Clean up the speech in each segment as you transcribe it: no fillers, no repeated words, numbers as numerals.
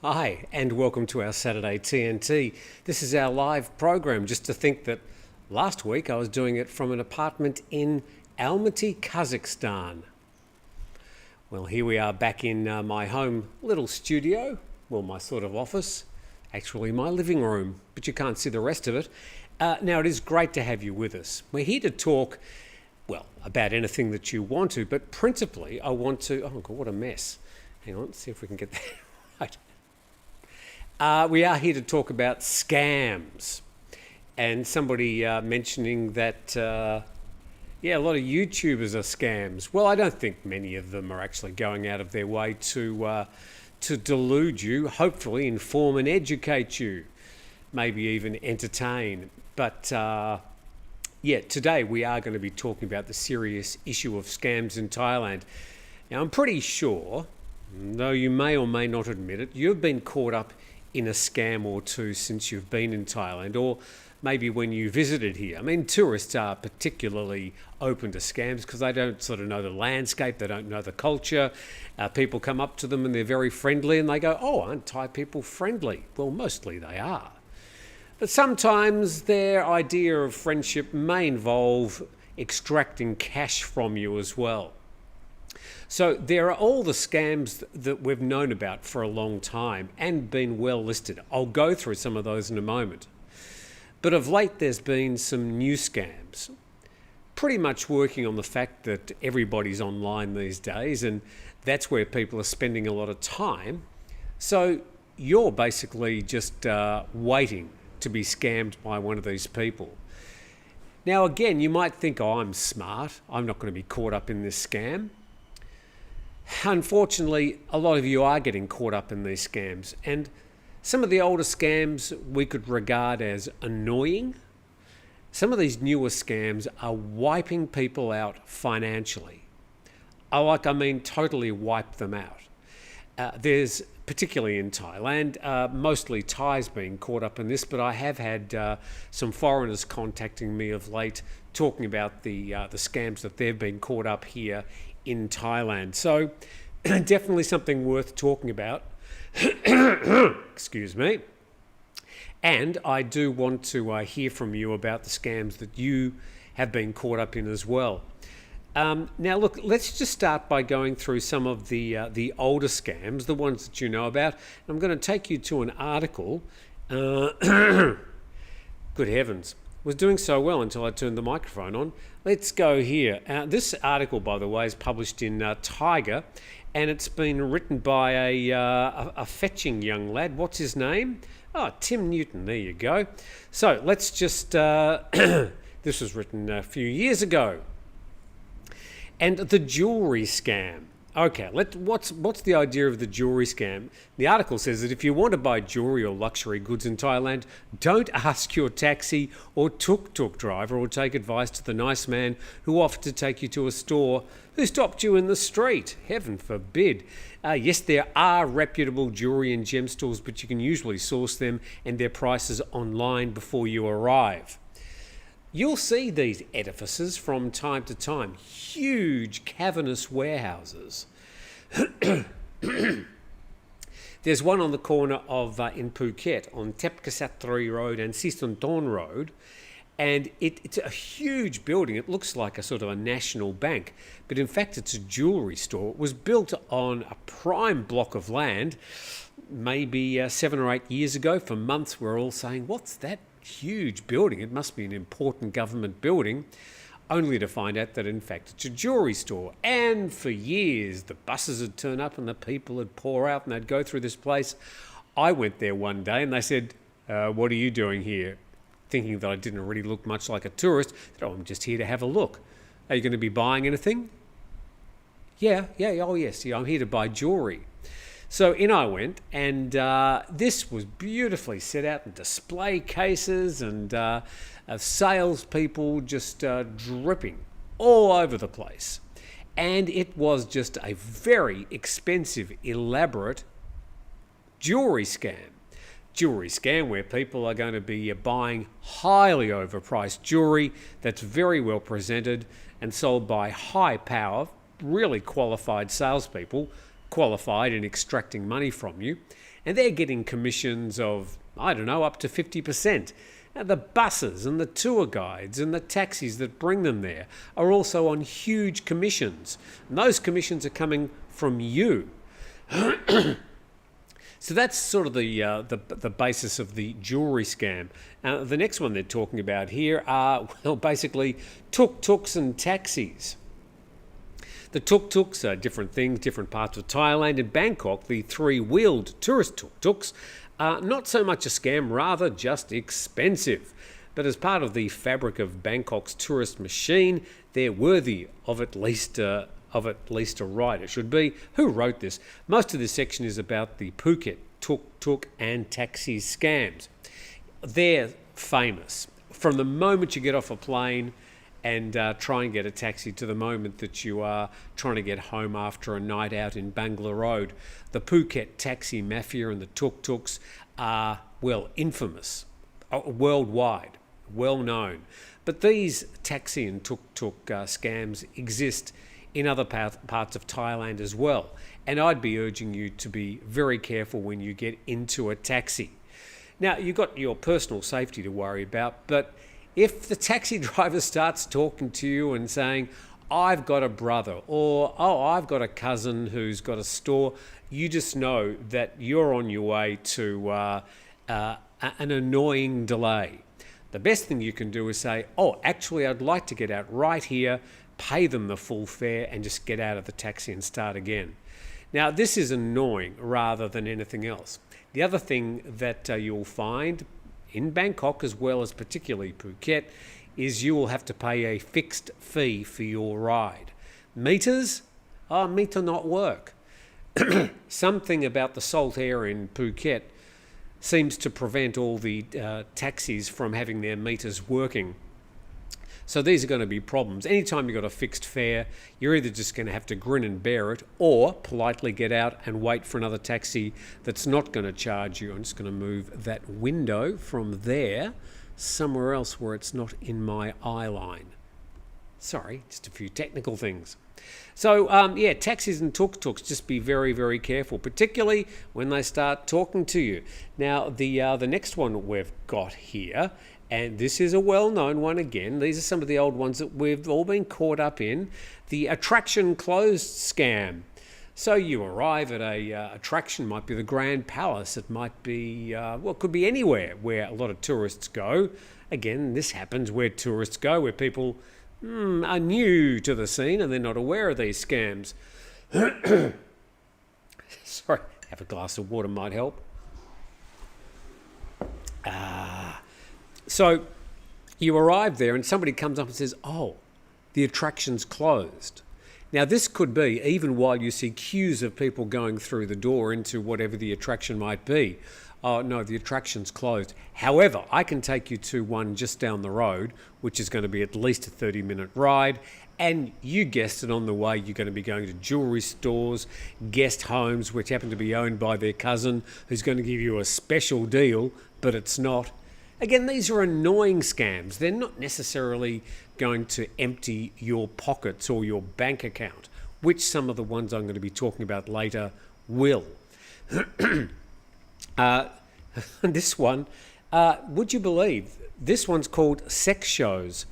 Hi, and welcome to our Saturday TNT. This is our live program. Just to think that last week I was doing it from an apartment in Almaty, Kazakhstan. Well, here we are back in my home little studio, well, my sort of office, actually my living room, but you can't see the rest of it. Now, it is great to have you with us. We're here to talk, well, about anything that you want to, but principally I want to, oh God, what a mess. Hang on, see if we can get that right. We are here to talk about scams, and somebody mentioning that, a lot of YouTubers are scams. Well, I don't think many of them are actually going out of their way to delude you, hopefully inform and educate you, maybe even entertain. But today we are going to be talking about the serious issue of scams in Thailand. Now, I'm pretty sure, though you may or may not admit it, you've been caught up in a scam or two since you've been in Thailand, or maybe when you visited here. I mean, tourists are particularly open to scams because they don't sort of know the landscape, they don't know the culture. People come up to them and they're very friendly and they go, oh, aren't Thai people friendly? Well, mostly they are. But sometimes their idea of friendship may involve extracting cash from you as well. So there are all the scams that we've known about for a long time and been well listed. I'll go through some of those in a moment. But of late there's been some new scams, pretty much working on the fact that everybody's online these days and that's where people are spending a lot of time. So you're basically just waiting to be scammed by one of these people. Now again, you might think, oh, I'm smart, I'm not going to be caught up in this scam. Unfortunately, a lot of you are getting caught up in these scams, and some of the older scams we could regard as annoying. Some of these newer scams are wiping people out financially. I mean totally wipe them out. There's, particularly in Thailand, mostly Thais being caught up in this, but I have had some foreigners contacting me of late talking about the scams that they've been caught up here in Thailand. So definitely something worth talking about. Excuse me. And I do want to hear from you about the scams that you have been caught up in as well. Now look, let's just start by going through some of the older scams, the ones that you know about. I'm going to take you to an article. Good heavens. Was doing so well until I turned the microphone on. Let's go here. This article, by the way, is published in Tiger, and it's been written by a fetching young lad. What's his name? Oh, Tim Newton. There you go. So let's just... this was written a few years ago. And the jewellery scam. Okay, what's the idea of the jewellery scam? The article says that if you want to buy jewellery or luxury goods in Thailand, don't ask your taxi or tuk-tuk driver or take advice to the nice man who offered to take you to a store who stopped you in the street. Heaven forbid. Yes, there are reputable jewellery and gem stores, but you can usually source them and their prices online before you arrive. You'll see these edifices from time to time, huge cavernous warehouses. There's one on the corner of in Phuket on Tepkasatri Road and Sistunton Road, and it's a huge building. It looks like a sort of a national bank, but in fact it's a jewellery store. It was built on a prime block of land maybe 7 or 8 years ago. For months we're all saying, what's that huge building? It must be an important government building, only to find out that in fact it's a jewellery store. And for years the buses would turn up and the people would pour out and they'd go through this place. I went there one day and they said, what are you doing here? Thinking that I didn't really look much like a tourist. I said, oh, I'm just here to have a look. Are you going to be buying anything? Yeah, oh yes, I'm here to buy jewellery. So in I went, and this was beautifully set out in display cases and salespeople just dripping all over the place. And it was just a very expensive, elaborate jewellery scam. Jewellery scam where people are going to be buying highly overpriced jewellery that's very well presented and sold by high power, really qualified salespeople, qualified in extracting money from you, and they're getting commissions of, I don't know, up to 50%. Now, the buses and the tour guides and the taxis that bring them there are also on huge commissions. And those commissions are coming from you. So that's sort of the basis of the jewellery scam. The next one they're talking about here are, well, basically tuk-tuks and taxis. The tuk-tuks are different things, different parts of Thailand. In Bangkok, the three-wheeled tourist tuk-tuks are not so much a scam, rather just expensive. But as part of the fabric of Bangkok's tourist machine, they're worthy of at least a ride. It should be. Who wrote this? Most of this section is about the Phuket tuk-tuk and taxi scams. They're famous. From the moment you get off a plane and try and get a taxi to the moment that you are trying to get home after a night out in Bangla Road, the Phuket taxi mafia and the tuk-tuks are, well, infamous, worldwide, well known. But these taxi and tuk-tuk scams exist in other parts of Thailand as well. And I'd be urging you to be very careful when you get into a taxi. Now, you've got your personal safety to worry about, but if the taxi driver starts talking to you and saying, I've got a brother, or, oh, I've got a cousin who's got a store, you just know that you're on your way to an annoying delay. The best thing you can do is say, oh, actually, I'd like to get out right here, pay them the full fare and just get out of the taxi and start again. Now, this is annoying rather than anything else. The other thing that you'll find in Bangkok, as well as particularly Phuket, is you will have to pay a fixed fee for your ride. Meters? Meter not work. Something about the salt air in Phuket seems to prevent all the taxis from having their meters working. So these are going to be problems. Anytime you've got a fixed fare, you're either just going to have to grin and bear it, or politely get out and wait for another taxi that's not going to charge you. I'm just going to move that window from there somewhere else where it's not in my eye line. Sorry, just a few technical things. So, taxis and tuk-tuks, just be very, very careful, particularly when they start talking to you. Now, the next one we've got here, and this is a well-known one again. These are some of the old ones that we've all been caught up in. The attraction closed scam. So you arrive at a attraction, might be the Grand Palace. It might be, it could be anywhere where a lot of tourists go. Again, this happens where tourists go, where people are new to the scene and they're not aware of these scams. Sorry, have a glass of water might help. So you arrive there and somebody comes up and says, oh, the attraction's closed. Now, this could be even while you see queues of people going through the door into whatever the attraction might be. Oh, no, the attraction's closed. However, I can take you to one just down the road, which is going to be at least a 30-minute ride. And you guessed it, on the way, you're going to be going to jewellery stores, guest homes, which happen to be owned by their cousin, who's going to give you a special deal, but it's not. Again, these are annoying scams. They're not necessarily going to empty your pockets or your bank account, which some of the ones I'm going to be talking about later will. This one, would you believe, this one's called sex shows.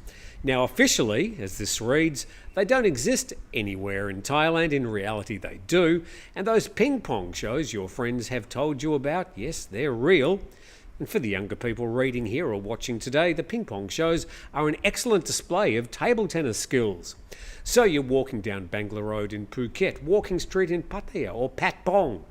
Now, officially, as this reads, they don't exist anywhere in Thailand. In reality, they do. And those ping pong shows your friends have told you about, yes, they're real. And for the younger people reading here or watching today, the ping pong shows are an excellent display of table tennis skills. So you're walking down Bangla Road in Phuket, Walking Street in Pattaya or Patpong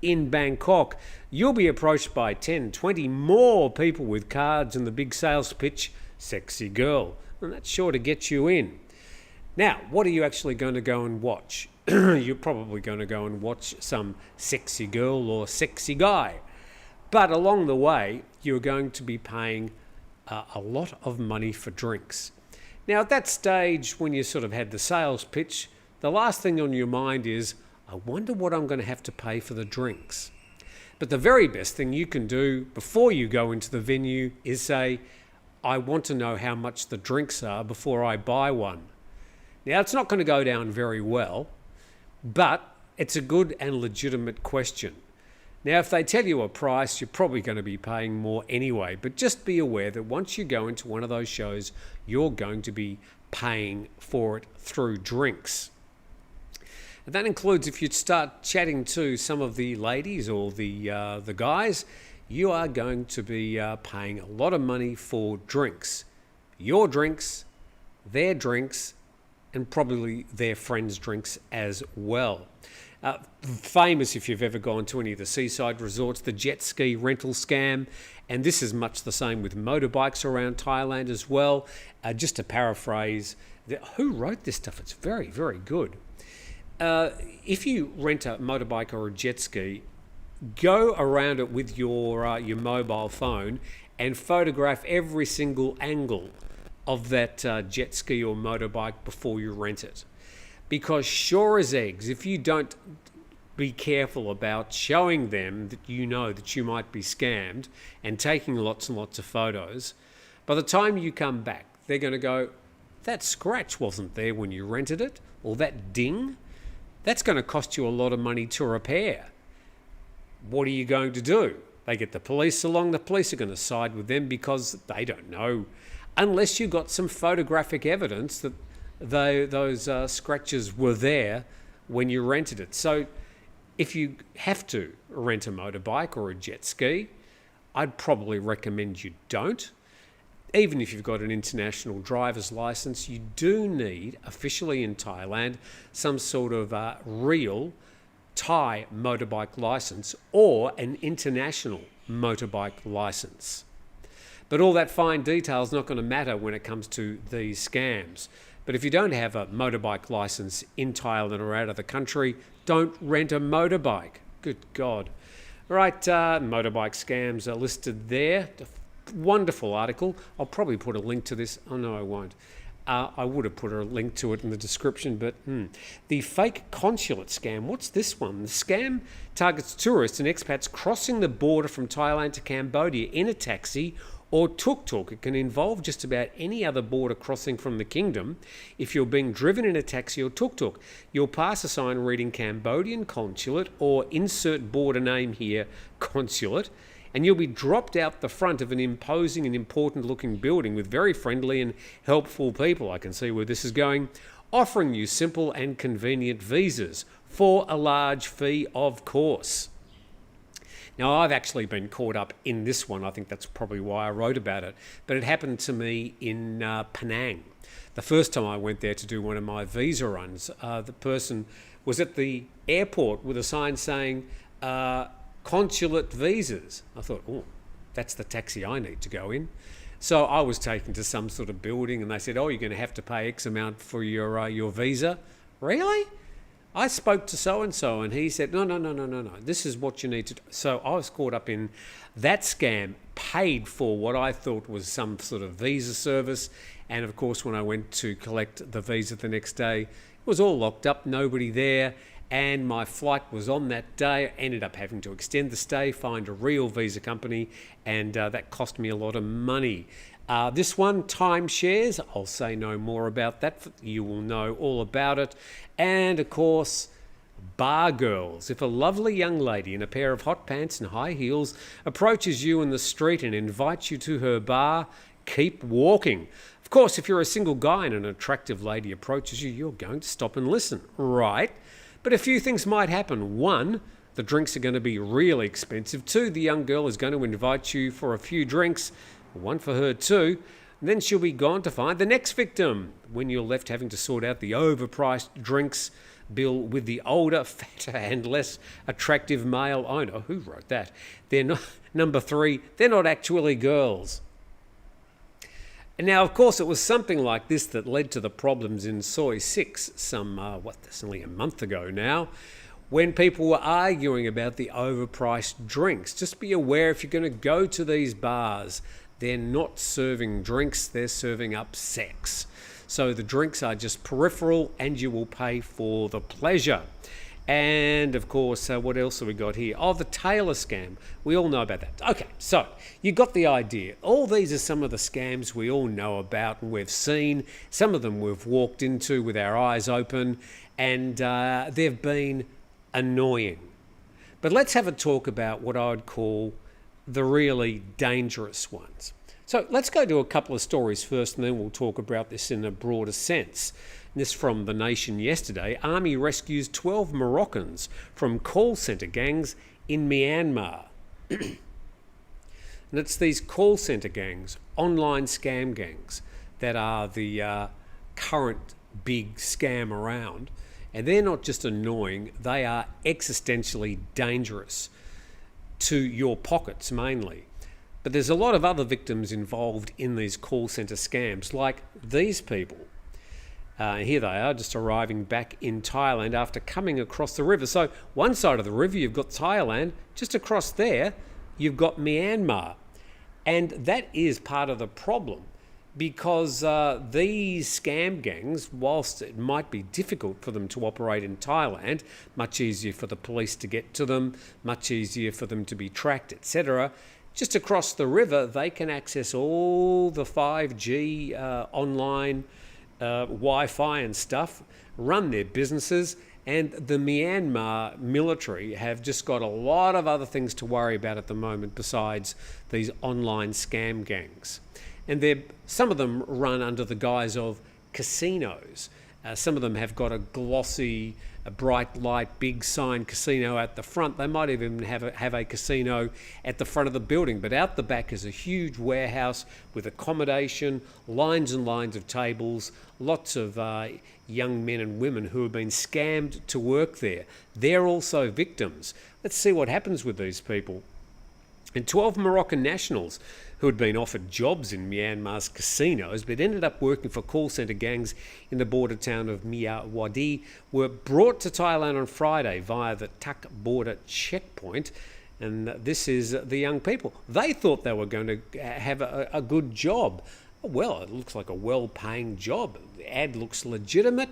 in Bangkok. You'll be approached by 10, 20 more people with cards and the big sales pitch, sexy girl. And that's sure to get you in. Now, what are you actually going to go and watch? You're probably going to go and watch some sexy girl or sexy guy. But along the way, you're going to be paying a lot of money for drinks. Now, at that stage, when you sort of had the sales pitch, the last thing on your mind is, I wonder what I'm going to have to pay for the drinks. But the very best thing you can do before you go into the venue is say, I want to know how much the drinks are before I buy one. Now, it's not going to go down very well, but It's a good and legitimate question. Now, if they tell you a price, you're probably going to be paying more anyway, but just be aware that once you go into one of those shows, you're going to be paying for it through drinks. And that includes if you start chatting to some of the ladies or the guys, you are going to be paying a lot of money for drinks. Your drinks, their drinks, and probably their friends' drinks as well. Famous, if you've ever gone to any of the seaside resorts, the jet ski rental scam, and this is much the same with motorbikes around Thailand as well. Just to paraphrase, who wrote this stuff? It's very, very good. If you rent a motorbike or a jet ski, go around it with your mobile phone and photograph every single angle of that jet ski or motorbike before you rent it. Because sure as eggs, if you don't be careful about showing them that you know that you might be scammed and taking lots and lots of photos, by the time you come back, they're going to go, that scratch wasn't there when you rented it, or that ding, that's going to cost you a lot of money to repair. What are you going to do? They get the police along, the police are going to side with them because they don't know, unless you've got some photographic evidence that those scratches were there when you rented it. So if you have to rent a motorbike or a jet ski, I'd probably recommend you don't. Even if you've got an international driver's license, you do need, officially in Thailand, some sort of real Thai motorbike license or an international motorbike license. But all that fine detail is not going to matter when it comes to these scams. But if you don't have a motorbike license in Thailand or out of the country, don't rent a motorbike. Good God. Right, motorbike scams are listed there. Wonderful article. I'll probably put a link to this. Oh, no, I won't. I would have put a link to it in the description, but the fake consulate scam. What's this one? The scam targets tourists and expats crossing the border from Thailand to Cambodia in a taxi or tuk-tuk. It can involve just about any other border crossing from the kingdom. If you're being driven in a taxi or tuk-tuk, you'll pass a sign reading Cambodian consulate or insert border name here, consulate, and you'll be dropped out the front of an imposing and important looking building with very friendly and helpful people. I can see where this is going, offering you simple and convenient visas for a large fee, of course. Now, I've actually been caught up in this one. I think that's probably why I wrote about it. But it happened to me in Penang. The first time I went there to do one of my visa runs, the person was at the airport with a sign saying, consulate visas. I thought, oh, that's the taxi I need to go in. So I was taken to some sort of building and they said, oh, you're going to have to pay X amount for your visa. Really? I spoke to so-and-so and he said, no, this is what you need to do. So I was caught up in that scam, paid for what I thought was some sort of visa service. And of course, when I went to collect the visa the next day, it was all locked up, nobody there. And my flight was on that day. I ended up having to extend the stay, find a real visa company, and that cost me a lot of money. This one, timeshares, I'll say no more about that. You will know all about it. And of course, bar girls. If a lovely young lady in a pair of hot pants and high heels approaches you in the street and invites you to her bar, keep walking. Of course, if you're a single guy and an attractive lady approaches you, you're going to stop and listen, right? But a few things might happen. One, the drinks are going to be really expensive. Two, the young girl is going to invite you for a few drinks, one for her too. And then she'll be gone to find the next victim when you're left having to sort out the overpriced drinks bill with the older, fatter and less attractive male owner. Who wrote that? They're not, number three, they're not actually girls. And now, of course, it was something like this that led to the problems in Soi 6 that's only a month ago now, when people were arguing about the overpriced drinks. Just be aware, if you're going to go to these bars, they're not serving drinks, they're serving up sex. So the drinks are just peripheral and you will pay for the pleasure. And of course, what else have we got here? Oh, the tailor scam. We all know about that. Okay, so you got the idea. All these are some of the scams we all know about and we've seen. Some of them we've walked into with our eyes open, and they've been annoying. But let's have a talk about what I would call the really dangerous ones. So let's go to a couple of stories first, and then we'll talk about this in a broader sense. This from The Nation yesterday. Army rescues 12 Moroccans from call centre gangs in Myanmar. And it's these call centre gangs, online scam gangs, that are the current big scam around. And they're not just annoying, they are existentially dangerous to your pockets mainly. But there's a lot of other victims involved in these call centre scams, like these people. Here they are, just arriving back in Thailand after coming across the river. So one side of the river, you've got Thailand. Just across there, you've got Myanmar. And that is part of the problem, because these scam gangs, whilst it might be difficult for them to operate in Thailand, much easier for the police to get to them, much easier for them to be tracked, etc., just across the river, they can access all the 5G online Wi-Fi and stuff, run their businesses, and the Myanmar military have just got a lot of other things to worry about at the moment besides these online scam gangs. And some of them run under the guise of casinos. Some of them have got a glossy, a bright light, big sign casino at the front. They might even have a casino at the front of the building, but out the back is a huge warehouse with accommodation, lines and lines of tables, lots of young men and women who have been scammed to work there. They're also victims. Let's see what happens with these people. And 12 Moroccan nationals who had been offered jobs in Myanmar's casinos but ended up working for call centre gangs in the border town of Myawaddy were brought to Thailand on Friday via the Tak border checkpoint. And this is the young people. They thought they were going to have a good job. Well, it looks like a well-paying job. The ad looks legitimate.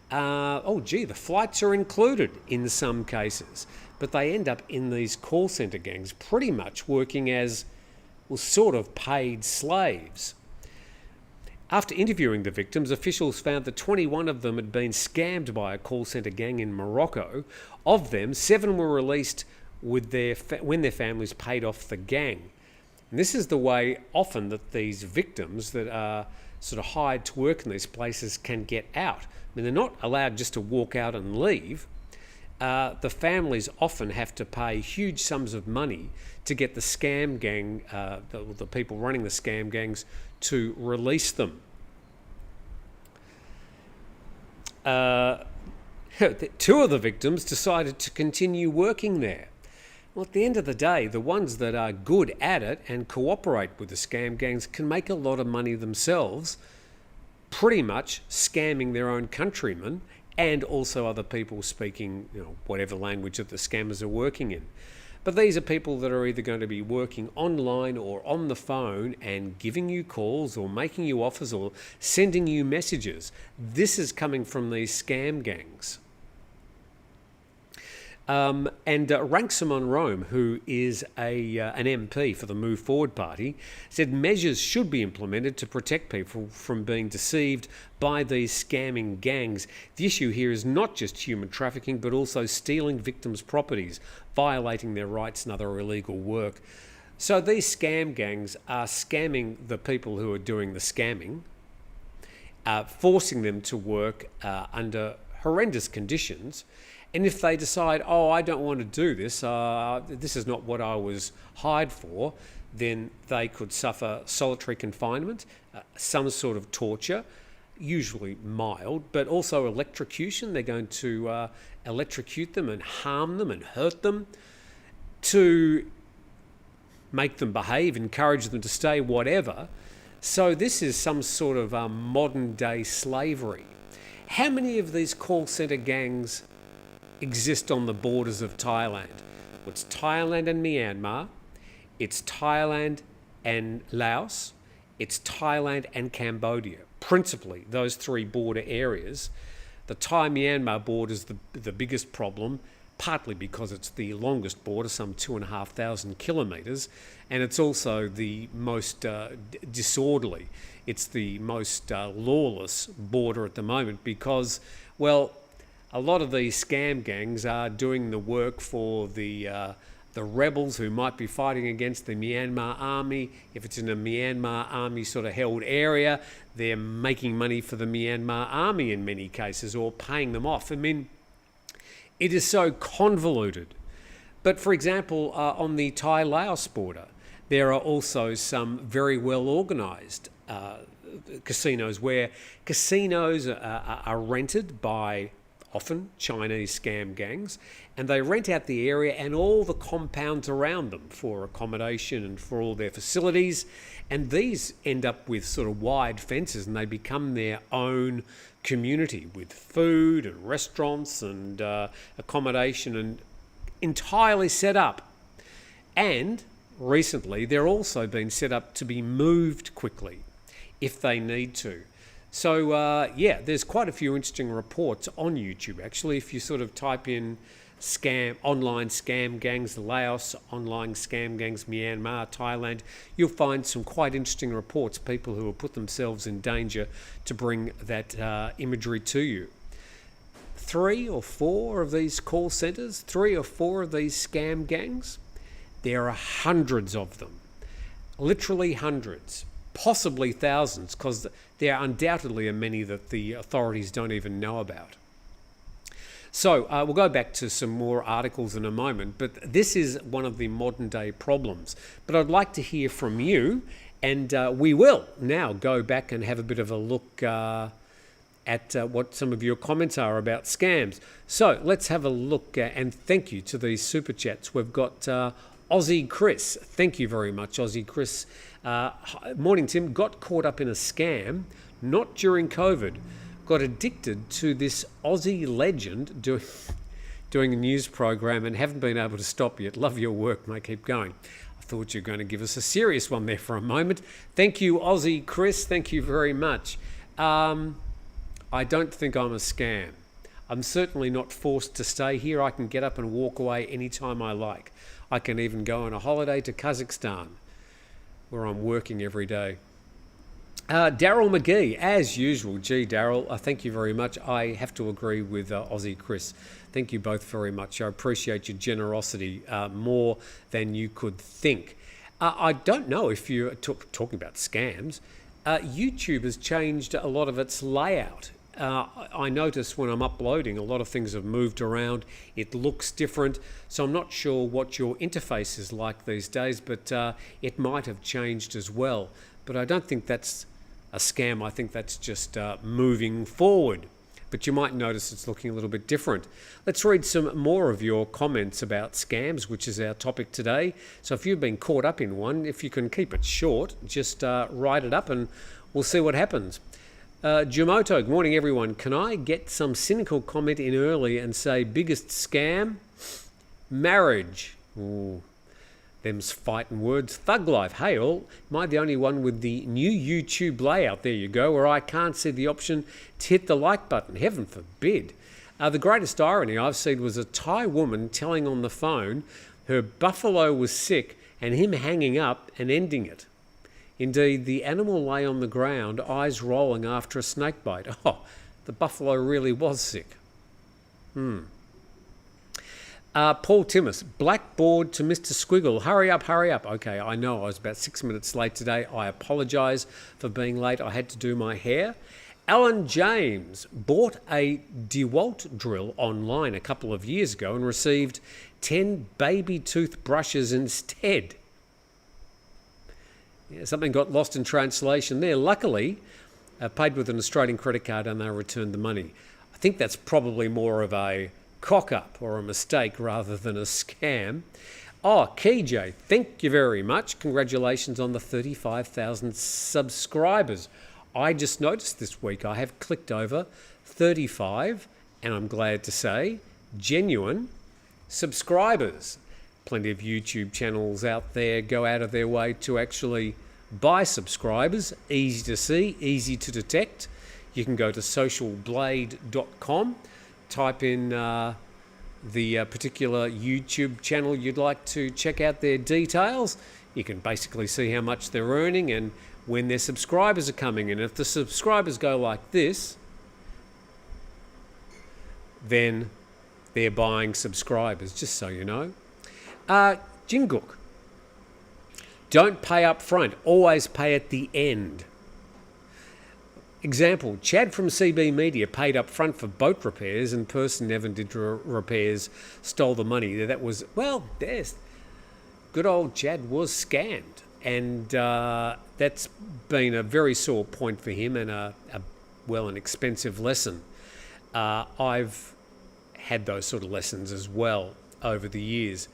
The flights are included in some cases. But they end up in these call centre gangs pretty much working as, well, sort of paid slaves. After interviewing the victims, officials found that 21 of them had been scammed by a call centre gang in Morocco. Of them, 7 were released with when their families paid off the gang. And this is the way often that these victims that are sort of hired to work in these places can get out. I mean, they're not allowed just to walk out and leave. The families often have to pay huge sums of money to get the scam gang, the people running the scam gangs, to release them. Two of the victims decided to continue working there. Well, at the end of the day, the ones that are good at it and cooperate with the scam gangs can make a lot of money themselves, pretty much scamming their own countrymen and also other people speaking, whatever language that the scammers are working in. But these are people that are either going to be working online or on the phone and giving you calls or making you offers or sending you messages. This is coming from these scam gangs. And Ranksamon Rome, who is an MP for the Move Forward Party, said measures should be implemented to protect people from being deceived by these scamming gangs. The issue here is not just human trafficking, but also stealing victims' properties, violating their rights and other illegal work. So these scam gangs are scamming the people who are doing the scamming, forcing them to work under horrendous conditions. And if they decide, I don't want to do this, this is not what I was hired for, then they could suffer solitary confinement, some sort of torture, usually mild, but also electrocution. They're going to electrocute them and harm them and hurt them to make them behave, encourage them to stay, whatever. So this is some sort of modern day slavery. How many of these call centre gangs exist on the borders of Thailand? Well, it's Thailand and Myanmar, it's Thailand and Laos, it's Thailand and Cambodia, principally those 3 border areas. The Thai-Myanmar border is the biggest problem, partly because it's the longest border, some 2,500 kilometres, and it's also the most disorderly. It's the most lawless border at the moment because, well, a lot of these scam gangs are doing the work for the rebels who might be fighting against the Myanmar army. If it's in a Myanmar army sort of held area, they're making money for the Myanmar army in many cases, or paying them off. I mean, it is so convoluted. But for example, on the Thai-Laos border, there are also some very well organised casinos where casinos are rented by often Chinese scam gangs, and they rent out the area and all the compounds around them for accommodation and for all their facilities. And these end up with sort of wide fences, and they become their own community with food and restaurants and accommodation and entirely set up. And recently, they're also been set up to be moved quickly if they need to. So, there's quite a few interesting reports on YouTube, actually. If you sort of type in online scam gangs Laos, online scam gangs Myanmar, Thailand, you'll find some quite interesting reports, people who have put themselves in danger to bring that imagery to you. 3 or 4 of these call centres, 3 or 4 of these scam gangs, there are hundreds of them, literally hundreds, possibly thousands, because there undoubtedly are many that the authorities don't even know about. So we'll go back to some more articles in a moment, but this is one of the modern day problems. But I'd like to hear from you, and we will now go back and have a bit of a look at what some of your comments are about scams. So let's have a look, and thank you to these super chats. We've got Aussie Chris. Thank you very much, Aussie Chris. Morning, Tim. Got caught up in a scam, not during COVID. Got addicted to this Aussie legend doing a news program and haven't been able to stop yet. Love your work, mate. Keep going. I thought you were going to give us a serious one there for a moment. Thank you, Aussie Chris. Thank you very much. I don't think I'm a scam. I'm certainly not forced to stay here. I can get up and walk away anytime I like. I can even go on a holiday to Kazakhstan, where I'm working every day. Daryl McGee, as usual. Gee, Daryl, thank you very much. I have to agree with Aussie Chris. Thank you both very much. I appreciate your generosity more than you could think. I don't know if you're talking about scams. YouTube has changed a lot of its layout. I notice when I'm uploading, a lot of things have moved around. It looks different. So I'm not sure what your interface is like these days, but it might have changed as well. But I don't think that's a scam. I think that's just moving forward. But you might notice it's looking a little bit different. Let's read some more of your comments about scams, which is our topic today. So if you've been caught up in one, if you can keep it short, just write it up and we'll see what happens. Jumoto, good morning everyone. Can I get some cynical comment in early and say biggest scam? Marriage. Ooh, them's fighting words. Thug life. Hey all, am I the only one with the new YouTube layout? There you go, where I can't see the option to hit the like button. Heaven forbid. The greatest irony I've seen was a Thai woman telling on the phone her buffalo was sick and him hanging up and ending it. Indeed, the animal lay on the ground, eyes rolling after a snake bite. Oh, the buffalo really was sick. Paul Timmis, blackboard to Mr. Squiggle. Hurry up, hurry up. Okay, I know I was about 6 minutes late today. I apologise for being late. I had to do my hair. Alan James bought a DeWalt drill online a couple of years ago and received 10 baby toothbrushes instead. Yeah, something got lost in translation there. Luckily, paid with an Australian credit card and they returned the money. I think that's probably more of a cock-up or a mistake rather than a scam. Oh, KJ, thank you very much. Congratulations on the 35,000 subscribers. I just noticed this week I have clicked over 35, and I'm glad to say, genuine subscribers. Plenty of YouTube channels out there go out of their way to actually buy subscribers. Easy to see, easy to detect. You can go to socialblade.com, type in the particular YouTube channel you'd like to check out their details. You can basically see how much they're earning and when their subscribers are coming in. If the subscribers go like this, then they're buying subscribers, just so you know. Jinguk. Don't pay up front. Always pay at the end. Example, Chad from CB Media paid up front for boat repairs and person never did repairs, stole the money. That was, well, there's good old Chad was scammed. And that's been a very sore point for him and an expensive lesson. I've had those sort of lessons as well over the years.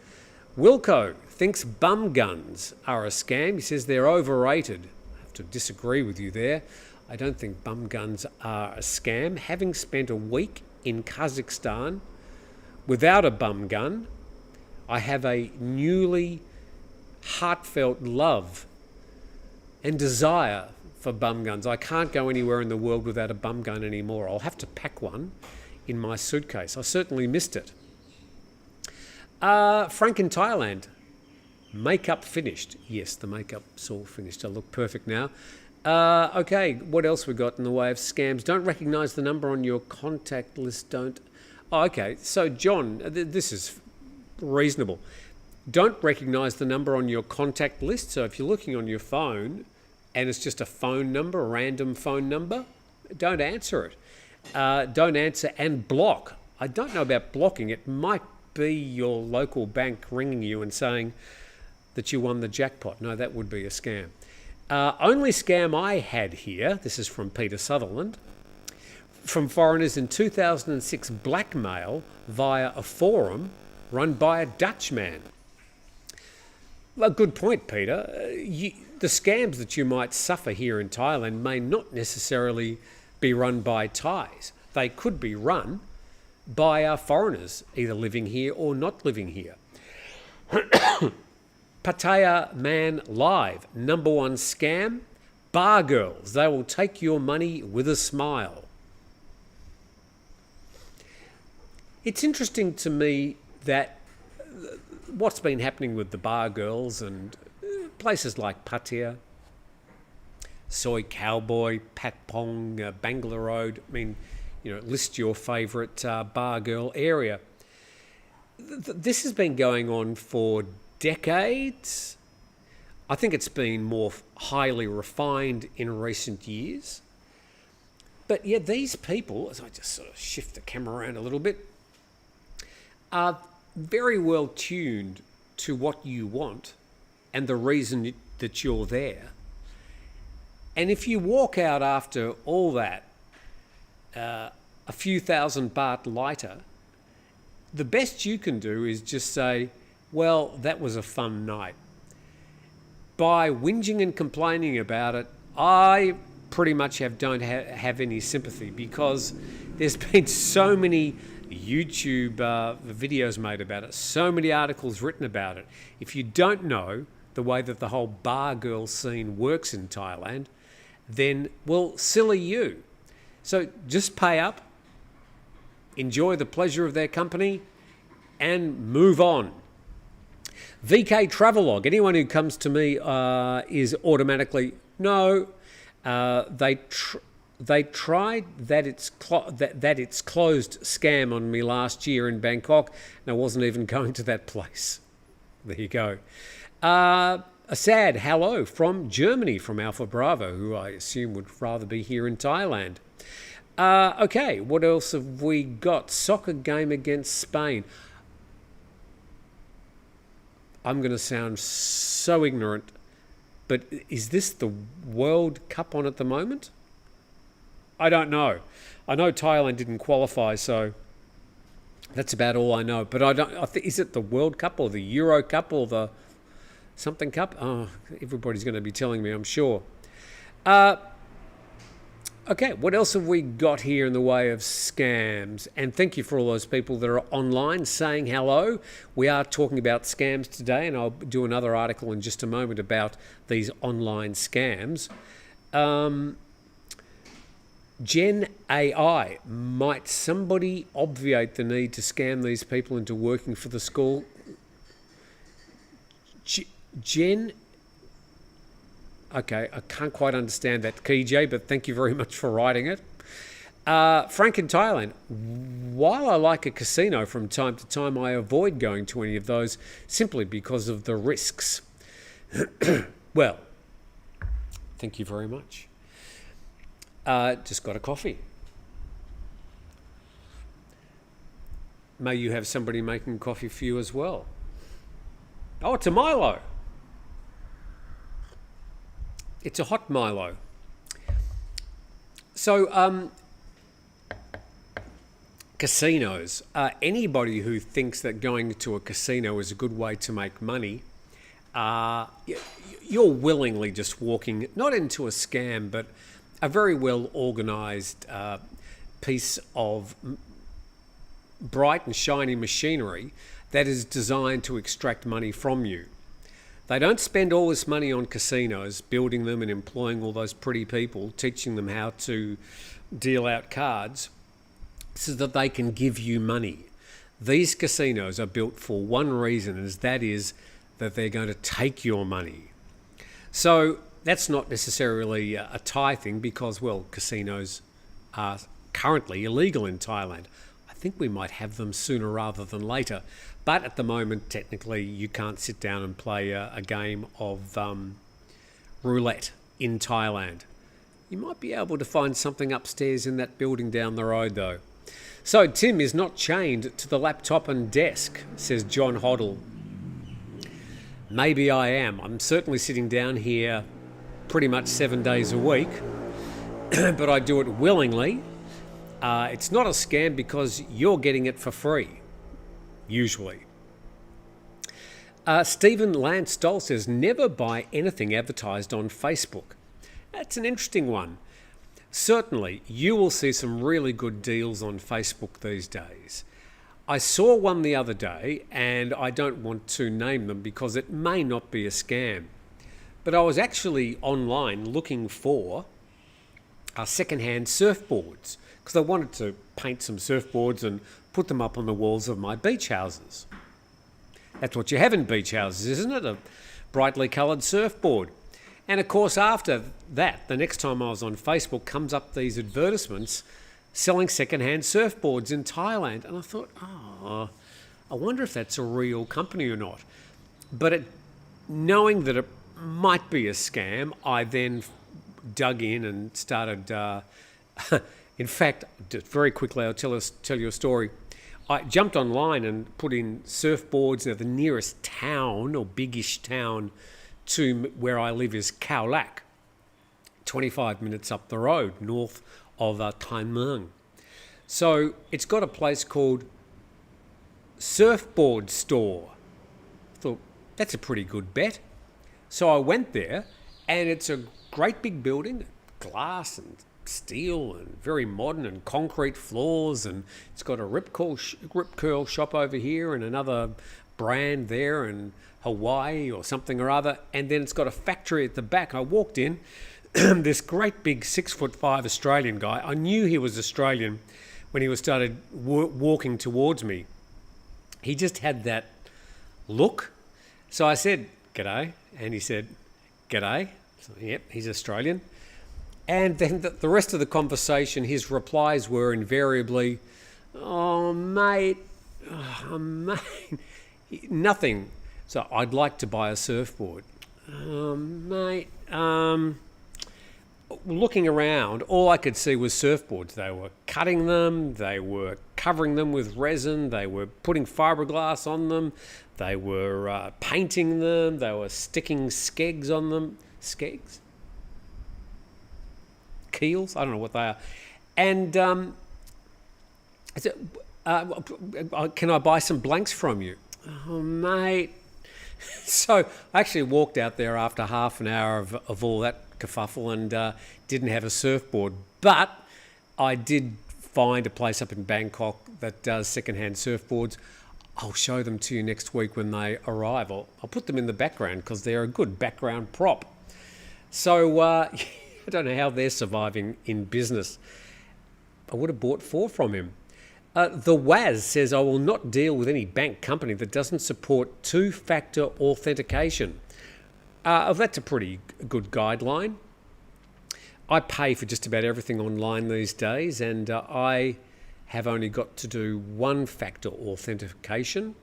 Wilco thinks bum guns are a scam. He says they're overrated. I have to disagree with you there. I don't think bum guns are a scam. Having spent a week in Kazakhstan without a bum gun, I have a newly heartfelt love and desire for bum guns. I can't go anywhere in the world without a bum gun anymore. I'll have to pack one in my suitcase. I certainly missed it. Frank in Thailand. Makeup finished. Yes, the makeup's all finished. I look perfect now. Okay, what else we got in the way of scams? Don't recognise the number on your contact list. Don't. Oh, okay, so John, this is reasonable. Don't recognise the number on your contact list. So if you're looking on your phone and it's just a phone number, a random phone number, don't answer it. Don't answer and block. I don't know about blocking. It might be your local bank ringing you and saying that you won the jackpot. No, that would be a scam. Only scam I had here, this is from Peter Sutherland, from foreigners in 2006, blackmail via a forum run by a Dutchman. A good point, Peter. The scams that you might suffer here in Thailand may not necessarily be run by Thais. They could be run by foreigners, either living here or not living here. Pattaya Man Live, number one scam, bar girls. They will take your money with a smile. It's interesting to me that what's been happening with the bar girls and places like Pattaya, Soy Cowboy, Pat Pong, Bangla Road. I mean, list your favourite bar girl area. This has been going on for decades. I think it's been more highly refined in recent years. But yeah, these people, as I just sort of shift the camera around a little bit, are very well tuned to what you want and the reason that you're there. And if you walk out after all that, a few thousand baht lighter, the best you can do is just say, well, that was a fun night. By whinging and complaining about it, I pretty much don't have any sympathy, because there's been so many YouTube videos made about it, so many articles written about it. If you don't know the way that the whole bar girl scene works in Thailand, then, well, silly you. So just pay up, enjoy the pleasure of their company, and move on. VK Travelog. Anyone who comes to me is automatically no. They tried that it's closed scam on me last year in Bangkok, and I wasn't even going to that place. There you go. A sad hello from Germany, from Alpha Bravo, who I assume would rather be here in Thailand. Okay, what else have we got? Soccer game against Spain. I'm going to sound so ignorant, but is this the World Cup on at the moment? I don't know. I know Thailand didn't qualify, so that's about all I know. But is it the World Cup or the Euro Cup or the something Cup? Oh, everybody's going to be telling me, I'm sure. Okay, what else have we got here in the way of scams? And thank you for all those people that are online saying hello. We are talking about scams today, and I'll do another article in just a moment about these online scams. Gen AI, might somebody obviate the need to scam these people into working for the school? Gen, okay, I can't quite understand that, KJ, but thank you very much for writing it. Frank in Thailand. While I like a casino from time to time, I avoid going to any of those simply because of the risks. Well, thank you very much. Just got a coffee. May you have somebody making coffee for you as well. Oh, it's a Milo. It's a hot Milo. So, casinos. Anybody who thinks that going to a casino is a good way to make money, you're willingly just walking, not into a scam, but a very well organised piece of bright and shiny machinery that is designed to extract money from you. They don't spend all this money on casinos, building them and employing all those pretty people, teaching them how to deal out cards so that they can give you money. These casinos are built for one reason, that is that they're going to take your money. So that's not necessarily a Thai thing because, well, casinos are currently illegal in Thailand. I think we might have them sooner rather than later. But at the moment, technically, you can't sit down and play a game of roulette in Thailand. You might be able to find something upstairs in that building down the road, though. So Tim is not chained to the laptop and desk, says John Hoddle. Maybe I am. I'm certainly sitting down here pretty much 7 days a week, but I do it willingly. It's not a scam because you're getting it for free, usually. Stephen Lance Stoll says, never buy anything advertised on Facebook. That's an interesting one. Certainly, you will see some really good deals on Facebook these days. I saw one the other day, and I don't want to name them because it may not be a scam. But I was actually online looking for second-hand surfboards because I wanted to paint some surfboards and put them up on the walls of my beach houses. That's what you have in beach houses, isn't it? A brightly coloured surfboard. And of course, after that, the next time I was on Facebook, comes up these advertisements selling second-hand surfboards in Thailand. And I thought, I wonder if that's a real company or not. But knowing that it might be a scam, I then dug in and started... in fact, just very quickly, I'll tell you a story. I jumped online and put in surfboards. Now, the nearest town or biggish town to where I live is Khao Lak, 25 minutes up the road, north of Thai Muang. So it's got a place called Surfboard Store. I thought, that's a pretty good bet. So I went there, and it's a great big building, glass and steel and very modern and concrete floors, and it's got a rip curl shop over here and another brand there in Hawaii or something or other, and then it's got a factory at the back. I walked in, this great big 6'5" Australian guy. I knew he was Australian when he started walking towards me. He just had that look. So I said, "G'day," and he said, "G'day." So, yep, he's Australian. And then the rest of the conversation, his replies were invariably, "Oh, mate, nothing. So I'd like to buy a surfboard. Mate, looking around, all I could see was surfboards. They were cutting them, they were covering them with resin, they were putting fiberglass on them, they were painting them, they were sticking skegs on them. Skegs? Keels? I don't know what they are. And I said, can I buy some blanks from you? Oh, mate. So I actually walked out there after half an hour of all that kerfuffle and didn't have a surfboard. But I did find a place up in Bangkok that does second-hand surfboards. I'll show them to you next week when they arrive. I'll put them in the background because they're a good background prop. So I don't know how they're surviving in business. I would have bought 4 from him. The Waz says, I will not deal with any bank company that doesn't support 2-factor authentication. That's a pretty good guideline. I pay for just about everything online these days, and I have only got to do one-factor authentication.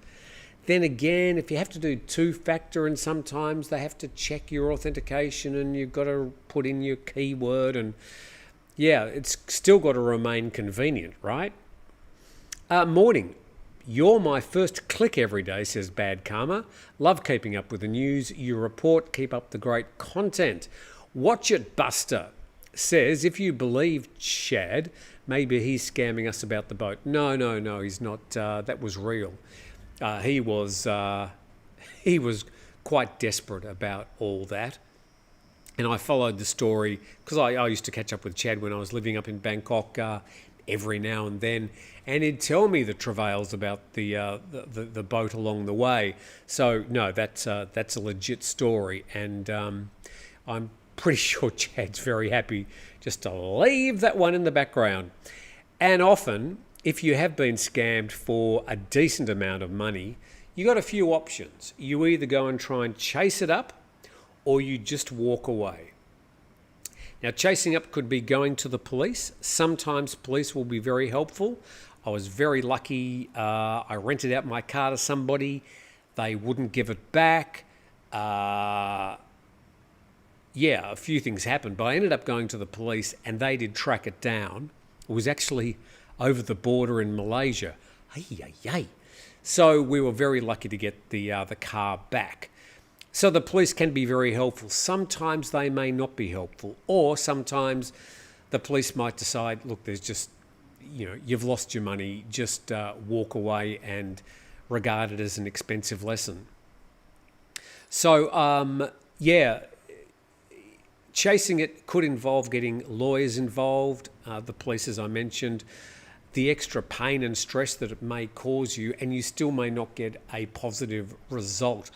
Then again, if you have to do two-factor, and sometimes they have to check your authentication and you've got to put in your keyword, and yeah, it's still got to remain convenient, right? Morning. You're my first click every day, says Bad Karma. Love keeping up with the news. You report, keep up the great content. Watch It Buster says, if you believe Chad, maybe he's scamming us about the boat. No, he's not. That was real. He was quite desperate about all that. And I followed the story because I used to catch up with Chad when I was living up in Bangkok every now and then, and he'd tell me the travails about the boat along the way. So no, that's a legit story, and I'm pretty sure Chad's very happy just to leave that one in the background. And often, if you have been scammed for a decent amount of money, you got a few options. You either go and try and chase it up, or you just walk away. Now, chasing up could be going to the police. Sometimes police will be very helpful. I was very lucky. I rented out my car to somebody. They wouldn't give it back. A few things happened, but I ended up going to the police and they did track it down. It was actually over the border in Malaysia. So we were very lucky to get the car back. So the police can be very helpful. Sometimes they may not be helpful, or sometimes the police might decide, look, there's just, you've lost your money, just walk away and regard it as an expensive lesson. So, chasing it could involve getting lawyers involved, the police, as I mentioned, the extra pain and stress that it may cause you, and you still may not get a positive result.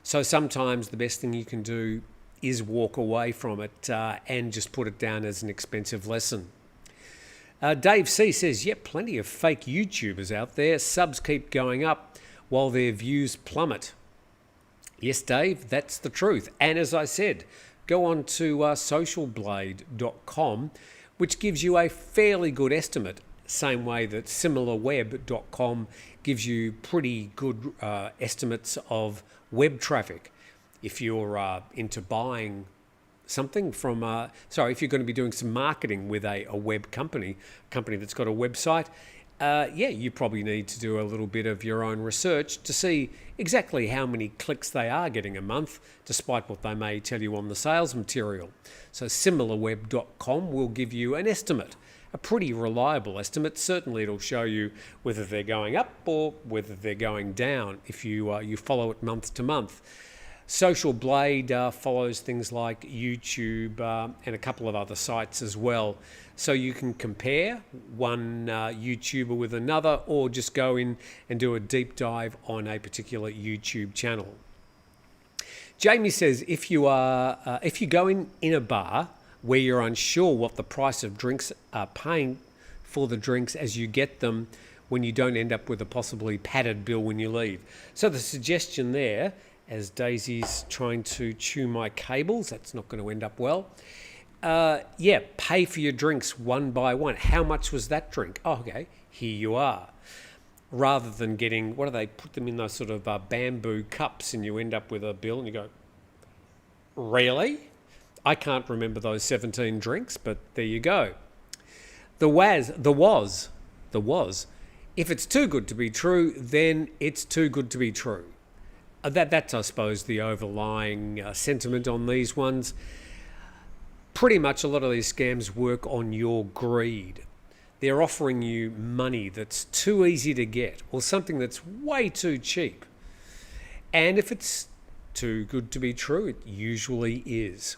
So sometimes the best thing you can do is walk away from it and just put it down as an expensive lesson. Dave C says, yep, plenty of fake YouTubers out there. Subs keep going up while their views plummet. Yes, Dave, that's the truth. And as I said, go on to socialblade.com, which gives you a fairly good estimate. Same way that similarweb.com gives you pretty good estimates of web traffic. If you're into buying something from, if you're going to be doing some marketing with a web company that's got a website, you probably need to do a little bit of your own research to see exactly how many clicks they are getting a month, despite what they may tell you on the sales material. So similarweb.com will give you an estimate, a pretty reliable estimate. Certainly it'll show you whether they're going up or whether they're going down if you follow it month to month. Social Blade follows things like YouTube and a couple of other sites as well. So you can compare one YouTuber with another, or just go in and do a deep dive on a particular YouTube channel. Jamie says, if you go in a bar where you're unsure what the price of drinks are, paying for the drinks as you get them when you don't end up with a possibly padded bill when you leave. So the suggestion there, as Daisy's trying to chew my cables, that's not going to end up well. Pay for your drinks one by one. How much was that drink? Oh, okay, here you are. Rather than getting, what do they put them in, those sort of bamboo cups, and you end up with a bill and you go, really? I can't remember those 17 drinks, but there you go. The was. If it's too good to be true, then it's too good to be true. That's, I suppose, the overlying sentiment on these ones. Pretty much a lot of these scams work on your greed. They're offering you money that's too easy to get, or something that's way too cheap. And if it's too good to be true, it usually is.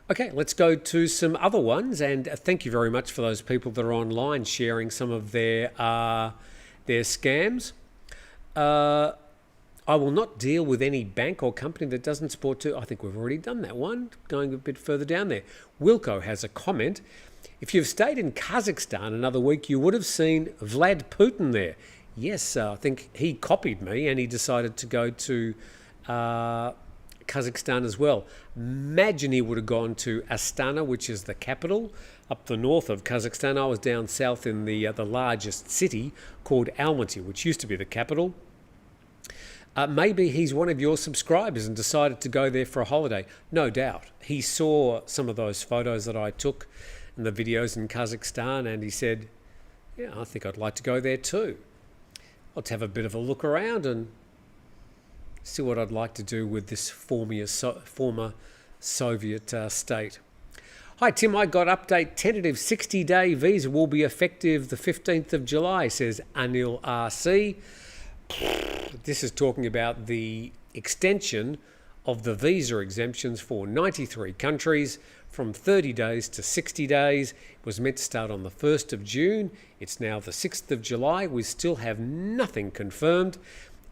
Okay, let's go to some other ones, and thank you very much for those people that are online sharing some of their scams. I will not deal with any bank or company that doesn't support I think we've already done that one, going a bit further down there. Wilco has a comment. If you've stayed in Kazakhstan another week, you would have seen Vlad Putin there. Yes, I think he copied me and he decided to go to Kazakhstan as well. Imagine he would have gone to Astana, which is the capital, up the north of Kazakhstan. I was down south in the largest city called Almaty, which used to be the capital. Maybe he's one of your subscribers and decided to go there for a holiday. No doubt. He saw some of those photos that I took and the videos in Kazakhstan, and he said, yeah, I think I'd like to go there too. Let's have a bit of a look around and see what I'd like to do with this former Soviet state. Hi Tim, I got update. Tentative 60-day visa will be effective the 15th of July, says Anil RC. This is talking about the extension of the visa exemptions for 93 countries from 30 days to 60 days. It was meant to start on the 1st of June. It's now the 6th of July. We still have nothing confirmed.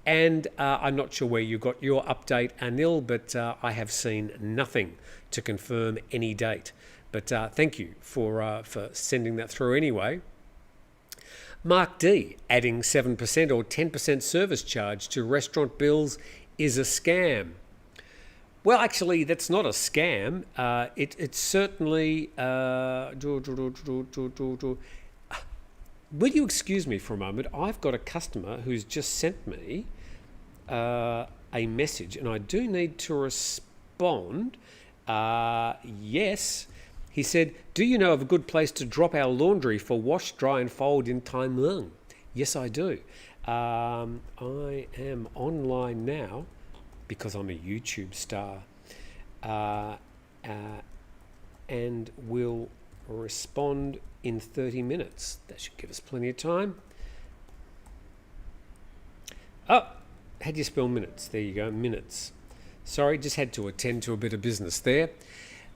And I'm not sure where you got your update, Anil, but I have seen nothing to confirm any date. But thank you for sending that through anyway. Mark D, adding 7% or 10% service charge to restaurant bills is a scam. Well, actually, that's not a scam. It's certainly... Will you excuse me for a moment? I've got a customer who's just sent me a message, and I do need to respond. Yes. He said, do you know of a good place to drop our laundry for wash, dry and fold in Thailand? Yes, I do. I am online now because I'm a YouTube star, and will respond in 30 minutes. That should give us plenty of time. Oh, how do you spell minutes? There you go, minutes. Sorry, just had to attend to a bit of business there.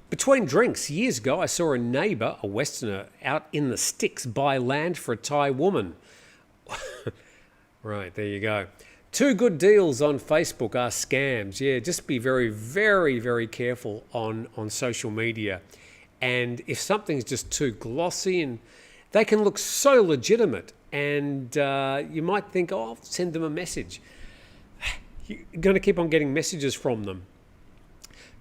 Between drinks, years ago, I saw a neighbour, a Westerner, out in the sticks buy land for a Thai woman. Right, there you go. 2 good deals on Facebook are scams. Yeah, just be very, very, very careful on social media. And if something's just too glossy, and they can look so legitimate, and you might think, oh, I'll send them a message. You're going to keep on getting messages from them.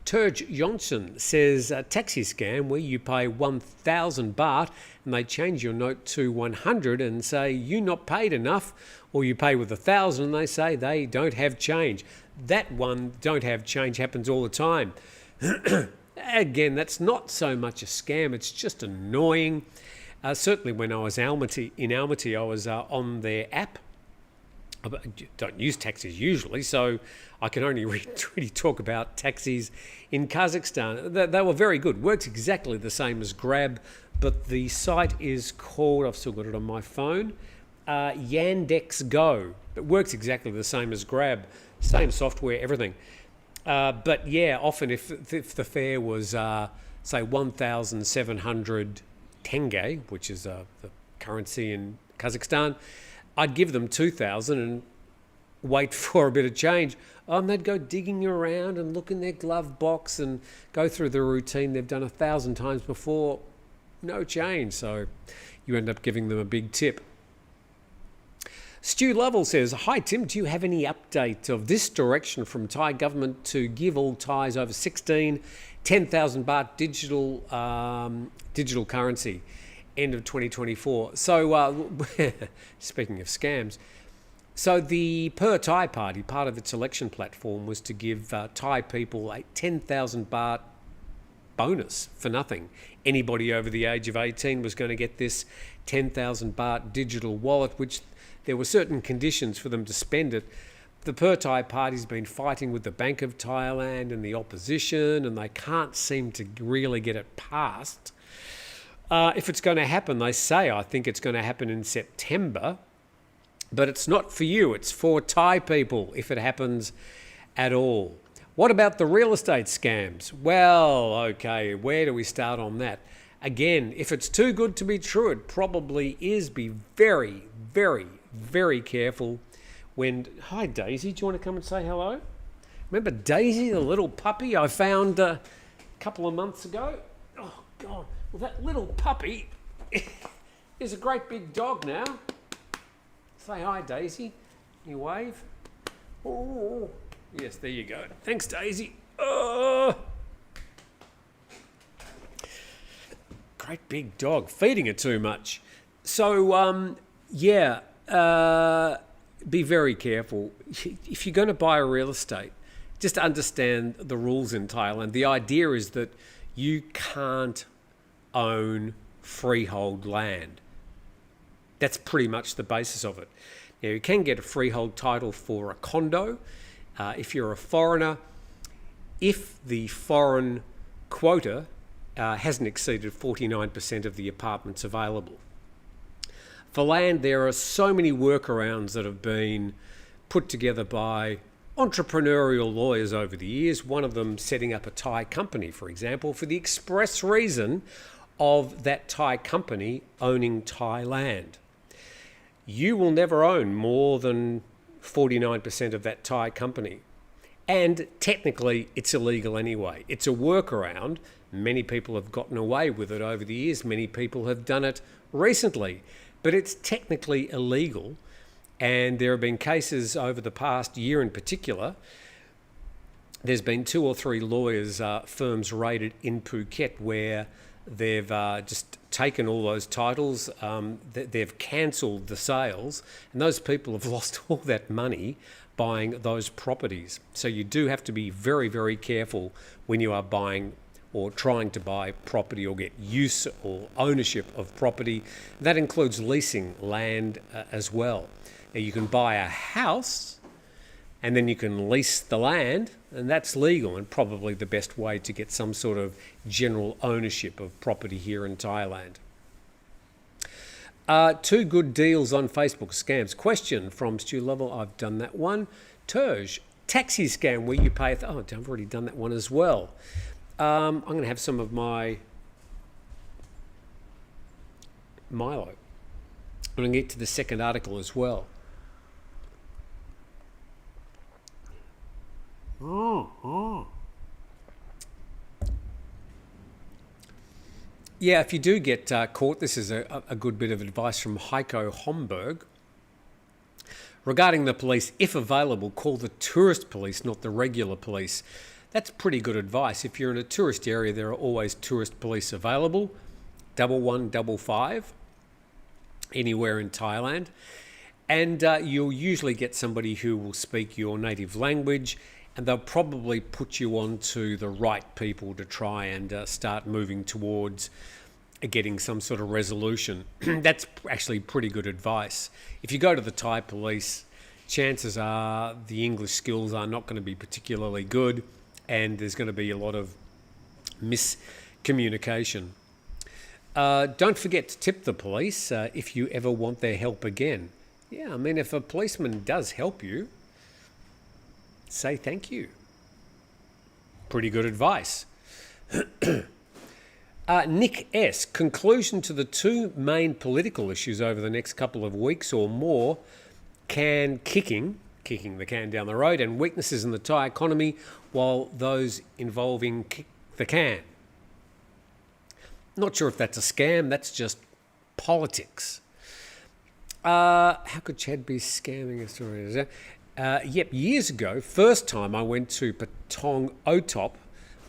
Turge Johnson says, taxi scam where you pay 1,000 baht and they change your note to 100 and say you not paid enough, or you pay with 1,000 and they say they don't have change. That one, don't have change, happens all the time. Again, that's not so much a scam, it's just annoying. Certainly when I was in Almaty, I was on their app. I don't use taxis usually, so I can only really talk about taxis in Kazakhstan. They were very good. Works exactly the same as Grab, but the site is called, I've still got it on my phone, Yandex Go. It works exactly the same as Grab. Same software, everything. But yeah, often if the fare was, say, 1,700 tenge, which is the currency in Kazakhstan, I'd give them 2,000 and wait for a bit of change. And they'd go digging around and look in their glove box and go through the routine they've done 1,000 times before. No change. So you end up giving them a big tip. Stu Lovell says, hi Tim, do you have any update of this direction from Thai government to give all Thais over 16 10,000 baht digital currency? End of 2024. So, speaking of scams, so the Per Thai Party, part of its election platform was to give Thai people a 10,000 baht bonus for nothing. Anybody over the age of 18 was going to get this 10,000 baht digital wallet, which there were certain conditions for them to spend it. The Per Thai Party's been fighting with the Bank of Thailand and the opposition, and they can't seem to really get it passed. If it's going to happen, they say, I think it's going to happen in September, but it's not for you. It's for Thai people, if it happens at all. What about the real estate scams? Well, okay, where do we start on that? Again, if it's too good to be true, it probably is. Be very, very, very careful when... Hi, Daisy. Do you want to come and say hello? Remember Daisy, the little puppy I found a couple of months ago? Oh, God. Well, that little puppy is a great big dog now. Say hi, Daisy. You wave. Oh, yes, there you go. Thanks, Daisy. Great big dog, feeding it too much. So, be very careful. If you're going to buy a real estate, just understand the rules in Thailand. The idea is that you can't own freehold land. That's pretty much the basis of it. Now, you can get a freehold title for a condo if you're a foreigner, if the foreign quota hasn't exceeded 49% of the apartments available. For land, there are so many workarounds that have been put together by entrepreneurial lawyers over the years, one of them setting up a Thai company, for example, for the express reason of that Thai company owning Thai land. You will never own more than 49% of that Thai company. And technically, it's illegal anyway. It's a workaround. Many people have gotten away with it over the years. Many people have done it recently. But it's technically illegal. And there have been cases over the past year in particular. There's been 2 or 3 lawyers, firms raided in Phuket where they've just taken all those titles, they've cancelled the sales, and those people have lost all that money buying those properties. So you do have to be very, very careful when you are buying or trying to buy property or get use or ownership of property. That includes leasing land as well. Now, you can buy a house and then you can lease the land, and that's legal and probably the best way to get some sort of general ownership of property here in Thailand. 2 good deals on Facebook scams. Question from Stu Lovell. I've done that one. Terj, taxi scam where you pay... I've already done that one as well. I'm going to have some of my Milo. I'm going to get to the second article as well. Yeah, if you do get caught, this is a good bit of advice from Heiko Homburg. Regarding the police, if available, call the tourist police, not the regular police. That's pretty good advice. If you're in a tourist area, there are always tourist police available. 1155, anywhere in Thailand. And you'll usually get somebody who will speak your native language, and they'll probably put you on to the right people to try and start moving towards getting some sort of resolution. That's actually pretty good advice. If you go to the Thai police, chances are the English skills are not going to be particularly good, and there's going to be a lot of miscommunication. Don't forget to tip the police if you ever want their help again. Yeah, I mean, if a policeman does help you, say thank you. Pretty good advice. Nick S. Conclusion to the 2 main political issues over the next couple of weeks or more: kicking the can down the road, and weaknesses in the Thai economy, while those involving kick the can. Not sure if that's a scam. That's just politics. How could Chad be scamming us? Years ago, first time I went to Patong Otop,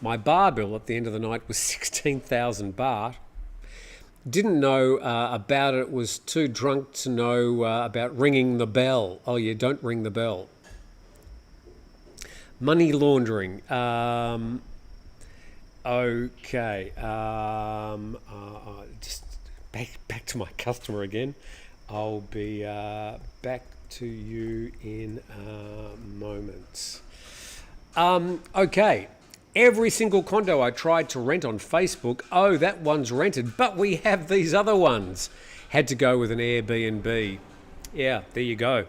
my bar bill at the end of the night was 16,000 baht. Didn't know about it, was too drunk to know about ringing the bell. Oh yeah, don't ring the bell. Money laundering. Okay. Just back to my customer again. I'll be back to you in moments. Okay. Every single condo I tried to rent on Facebook, that one's rented, but we have these other ones. Had to go with an Airbnb. Yeah, there you go.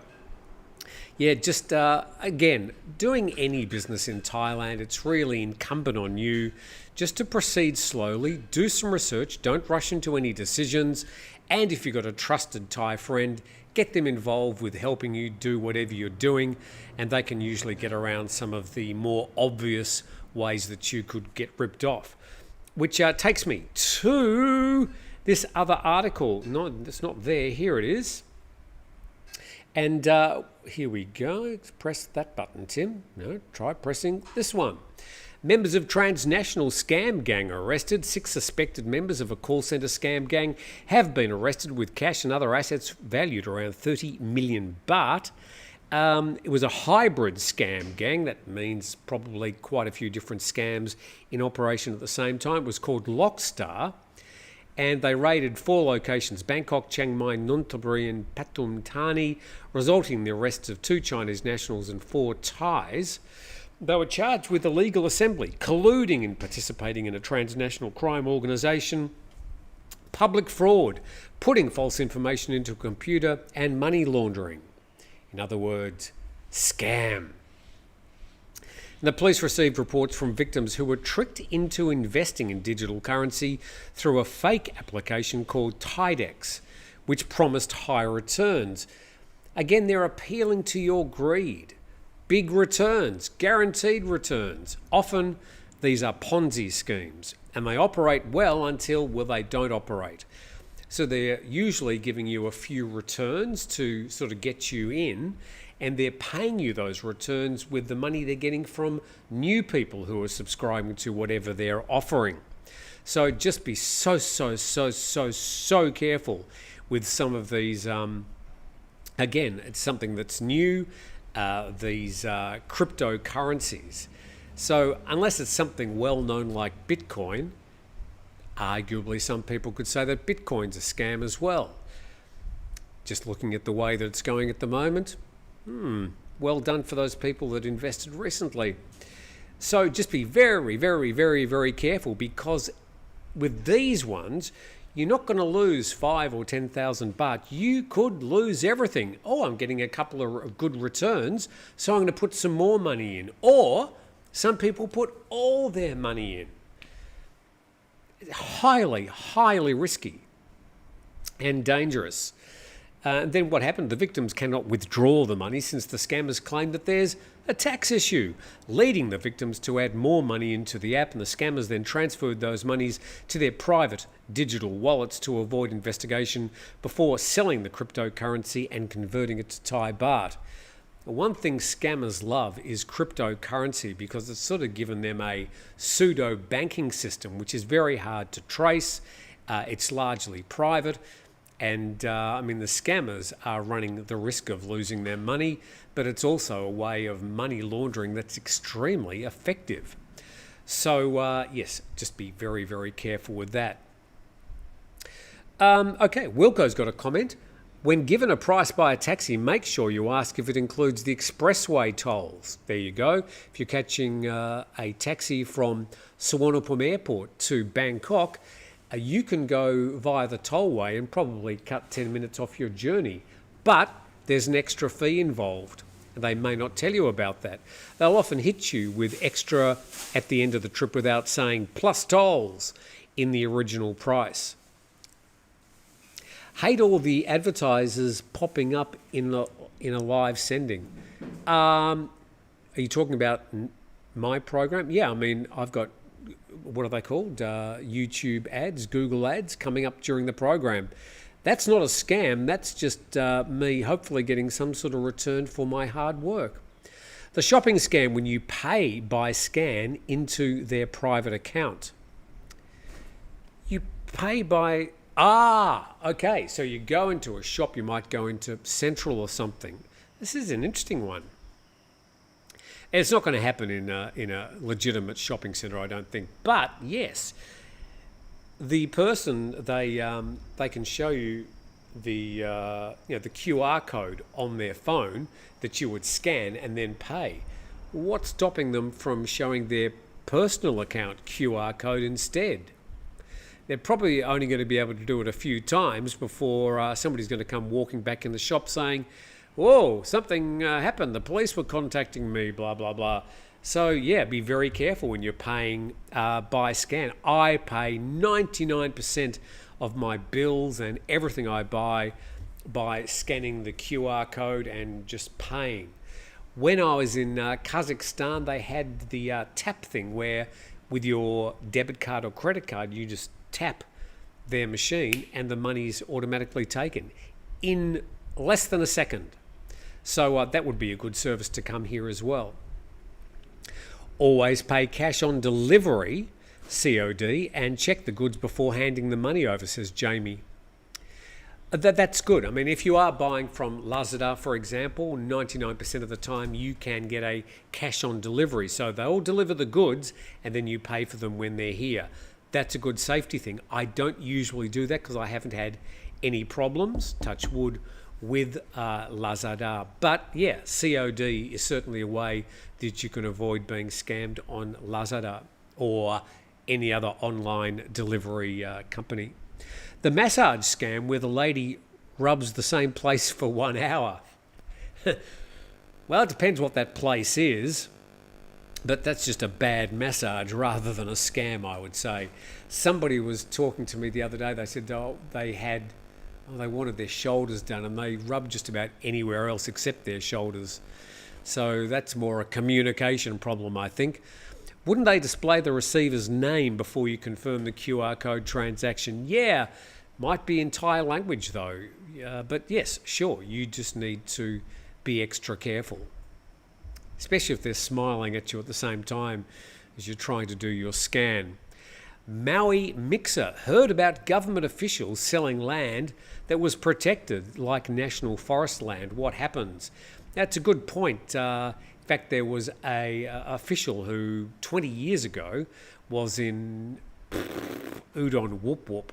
Yeah, just again, doing any business in Thailand, it's really incumbent on you just to proceed slowly, do some research, don't rush into any decisions, and if you've got a trusted Thai friend, get them involved with helping you do whatever you're doing, and they can usually get around some of the more obvious ways that you could get ripped off. Which takes me to this other article. No, it's not there. Here it is. And here we go. Press that button, Tim. No, try pressing this one. Members of transnational scam gang are arrested. 6 suspected members of a call centre scam gang have been arrested with cash and other assets valued around 30 million baht. It was a hybrid scam gang. That means probably quite a few different scams in operation at the same time. It was called Lockstar. And they raided 4 locations, Bangkok, Chiang Mai, Nonthaburi and Pathum Thani, resulting in the arrests of 2 Chinese nationals and 4 Thais. They were charged with illegal assembly, colluding and participating in a transnational crime organisation, public fraud, putting false information into a computer, and money laundering. In other words, scam. The police received reports from victims who were tricked into investing in digital currency through a fake application called Tidex, which promised high returns. Again, they're appealing to your greed. Big returns, guaranteed returns. Often these are Ponzi schemes, and they operate well until, well, they don't operate. So they're usually giving you a few returns to sort of get you in, and they're paying you those returns with the money they're getting from new people who are subscribing to whatever they're offering. So just be so careful with some of these. Again, it's something that's new, these cryptocurrencies. So unless it's something well known like Bitcoin, arguably some people could say that Bitcoin's a scam as well. Just looking at the way that it's going at the moment, well done for those people that invested recently. So just be very careful, because with these ones, you're not going to lose 5 or 10,000 baht. You could lose everything. Oh, I'm getting a couple of good returns, so I'm going to put some more money in. Or some people put all their money in. Highly risky and dangerous. Then what happened? The victims cannot withdraw the money since the scammers claim that there's a tax issue, leading the victims to add more money into the app, and the scammers then transferred those monies to their private digital wallets to avoid investigation before selling the cryptocurrency and converting it to Thai baht. One thing scammers love is cryptocurrency, because it's sort of given them a pseudo banking system, which is very hard to trace. It's largely private. And the scammers are running the risk of losing their money, but it's also a way of money laundering that's extremely effective. So, yes, just be very careful with that. Okay, Wilco's got a comment. When given a price by a taxi, make sure you ask if it includes the expressway tolls. There you go. If you're catching a taxi from Suvarnabhumi Airport to Bangkok, you can go via the tollway and probably cut 10 minutes off your journey. But there's an extra fee involved. They may not tell you about that. They'll often hit you with extra at the end of the trip without saying plus tolls in the original price. Hate all the advertisers popping up in a live sending. Are you talking about my program? Yeah, I've got, what are they called? YouTube ads, Google ads coming up during the program. That's not a scam. That's just me hopefully getting some sort of return for my hard work. The shopping scam, when you pay by scan into their private account. You pay by... okay. So you go into a shop, you might go into Central or something. This is an interesting one. It's not going to happen in a legitimate shopping centre, I don't think. But yes, the person they can show you the the QR code on their phone that you would scan and then pay. What's stopping them from showing their personal account QR code instead? They're probably only going to be able to do it a few times before somebody's going to come walking back in the shop saying, whoa, something happened. The police were contacting me, blah, blah, blah. So, yeah, be very careful when you're paying by scan. I pay 99% of my bills and everything I buy by scanning the QR code and just paying. When I was in Kazakhstan, they had the tap thing where with your debit card or credit card, you just tap their machine and the money's automatically taken in less than a second. So that would be a good service to come here as well. Always pay cash on delivery, COD, and check the goods before handing the money over, says Jamie. That's good. I mean, if you are buying from Lazada, for example, 99% of the time you can get a cash on delivery. So they'll deliver the goods and then you pay for them when they're here. That's a good safety thing. I don't usually do that because I haven't had any problems, touch wood, with Lazada. But yeah, COD is certainly a way that you can avoid being scammed on Lazada or any other online delivery company. The massage scam where the lady rubs the same place for 1 hour. Well, it depends what that place is, but that's just a bad massage rather than a scam, I would say. Somebody was talking to me the other day. They said they wanted their shoulders done and they rubbed just about anywhere else except their shoulders. So that's more a communication problem, I think. Wouldn't they display the receiver's name before you confirm the QR code transaction? Yeah, might be in Thai language though. But yes, sure, you just need to be extra careful, especially if they're smiling at you at the same time as you're trying to do your scan. Maui Mixer heard about government officials selling land that was protected like national forest land. What happens? That's a good point. In fact, there was a official who 20 years ago was in Udon Whoop Whoop,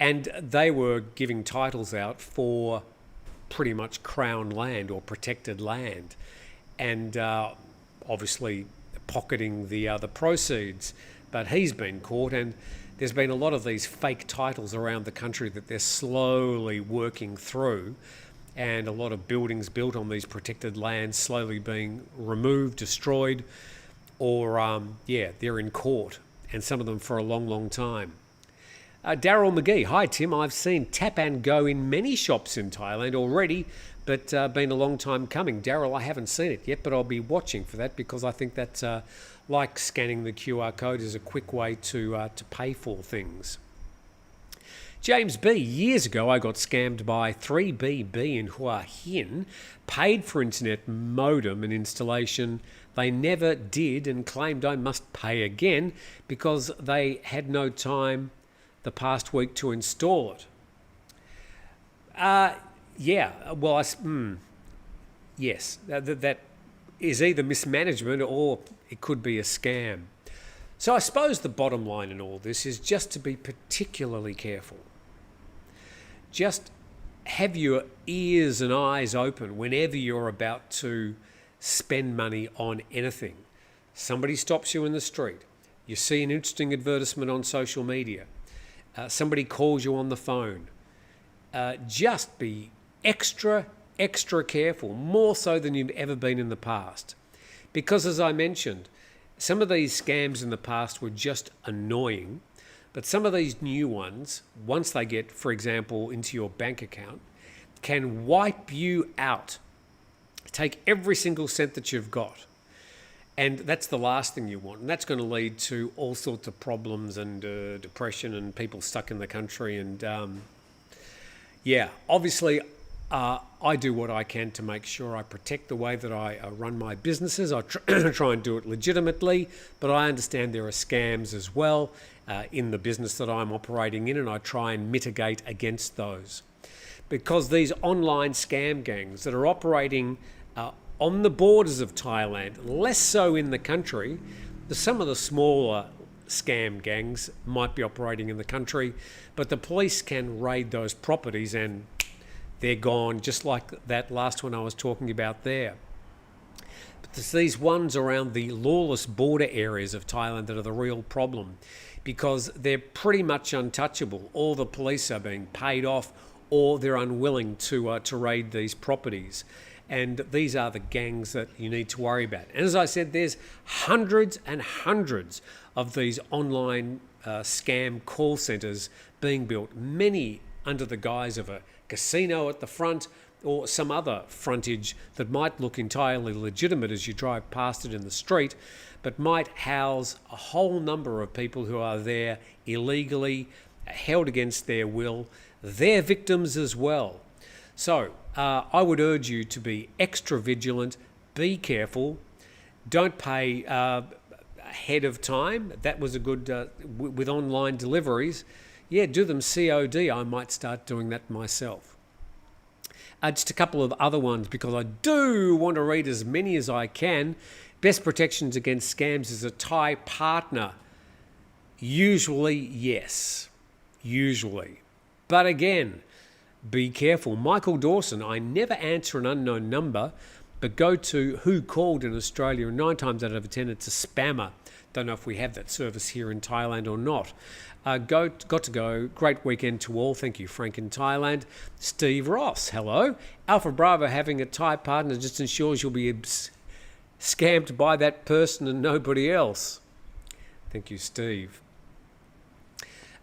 and they were giving titles out for pretty much crown land or protected land, and obviously pocketing the proceeds. But he's been caught, and there's been a lot of these fake titles around the country that they're slowly working through, and a lot of buildings built on these protected lands slowly being removed, destroyed, or they're in court, and some of them for a long, long time. Daryl McGee, hi Tim, I've seen Tap and Go in many shops in Thailand already, but been a long time coming. Daryl, I haven't seen it yet, but I'll be watching for that because I think that's like scanning the QR code is a quick way to pay for things. James B, years ago I got scammed by 3BB in Hua Hin, paid for internet modem and installation. They never did and claimed I must pay again because they had no time the past week to install it. Yes, that is either mismanagement or it could be a scam. So I suppose the bottom line in all this is just to be particularly careful. Just have your ears and eyes open whenever you're about to spend money on anything. Somebody stops you in the street. You see an interesting advertisement on social media. Somebody calls you on the phone. Just be extra careful, more so than you've ever been in the past. Because as I mentioned, some of these scams in the past were just annoying, but some of these new ones, once they get, for example, into your bank account, can wipe you out. Take every single cent that you've got. And that's the last thing you want. And that's going to lead to all sorts of problems and depression and people stuck in the country. And obviously I do what I can to make sure I protect the way that I run my businesses. I try and do it legitimately, but I understand there are scams as well in the business that I'm operating in, and I try and mitigate against those. Because these online scam gangs that are operating on the borders of Thailand, less so in the country, some of the smaller scam gangs might be operating in the country, but the police can raid those properties and they're gone, just like that last one I was talking about there. But there's these ones around the lawless border areas of Thailand that are the real problem, because they're pretty much untouchable. All the police are being paid off, or they're unwilling to raid these properties. And these are the gangs that you need to worry about. And as I said, there's hundreds and hundreds of these online scam call centres being built, many under the guise of a casino at the front or some other frontage that might look entirely legitimate as you drive past it in the street, but might house a whole number of people who are there illegally, held against their will. They're victims as well. So I would urge you to be extra vigilant, be careful, don't pay ahead of time. That was a good, with online deliveries. Yeah, do them COD. I might start doing that myself. Just a couple of other ones because I do want to read as many as I can. Best protections against scams is a Thai partner. Usually, yes. Usually. But again, be careful. Michael Dawson, I never answer an unknown number, but go to Who Called in Australia, and 9 times out of 10 it's a spammer. Don't know if we have that service here in Thailand or not. Got to go. Great weekend to all. Thank you, Frank in Thailand. Steve Ross, hello. Alpha Bravo, having a Thai partner just ensures you'll be scammed by that person and nobody else. Thank you, Steve.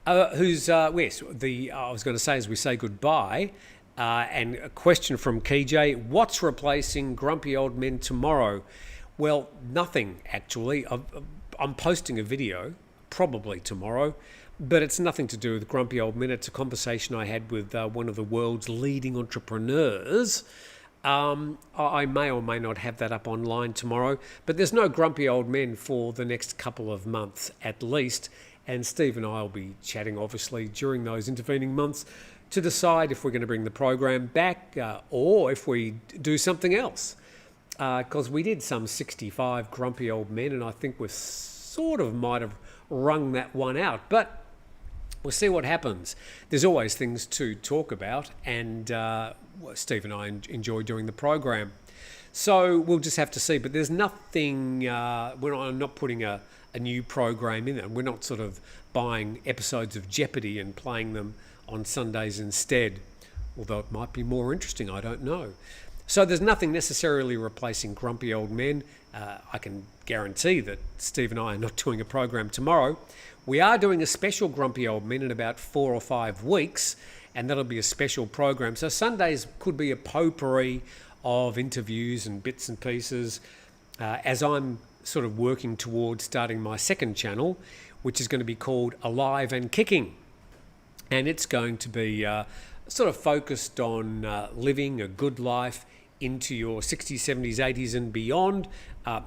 I was going to say as we say goodbye, and a question from KJ, what's replacing grumpy old men tomorrow? Well, nothing actually. I'm posting a video, probably tomorrow, but it's nothing to do with grumpy old men. It's a conversation I had with one of the world's leading entrepreneurs. I may or may not have that up online tomorrow, but there's no grumpy old men for the next couple of months at least. And Steve and I will be chatting, obviously, during those intervening months to decide if we're going to bring the program back or if we do something else. Because we did some 65 grumpy old men, and I think we sort of might have wrung that one out. But we'll see what happens. There's always things to talk about, and Steve and I enjoy doing the program. So we'll just have to see. But there's nothing, I'm not putting a new program in it. We're not sort of buying episodes of Jeopardy and playing them on Sundays instead, although it might be more interesting, I don't know. So there's nothing necessarily replacing grumpy old men. I can guarantee that Steve and I are not doing a program tomorrow. We are doing a special grumpy old men in about 4 or 5 weeks, and that'll be a special program. So Sundays could be a potpourri of interviews and bits and pieces as I'm sort of working towards starting my second channel, which is going to be called Alive and Kicking. And it's going to be sort of focused on living a good life into your 60s, 70s, 80s and beyond.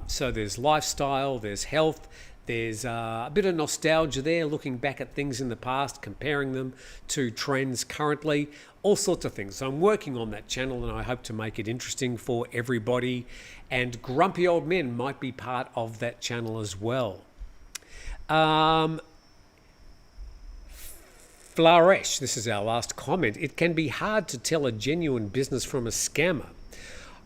So there's lifestyle, there's health, there's a bit of nostalgia there, looking back at things in the past, comparing them to trends currently, all sorts of things. So I'm working on that channel and I hope to make it interesting for everybody. And grumpy old men might be part of that channel as well. Flourish, this is our last comment. It can be hard to tell a genuine business from a scammer.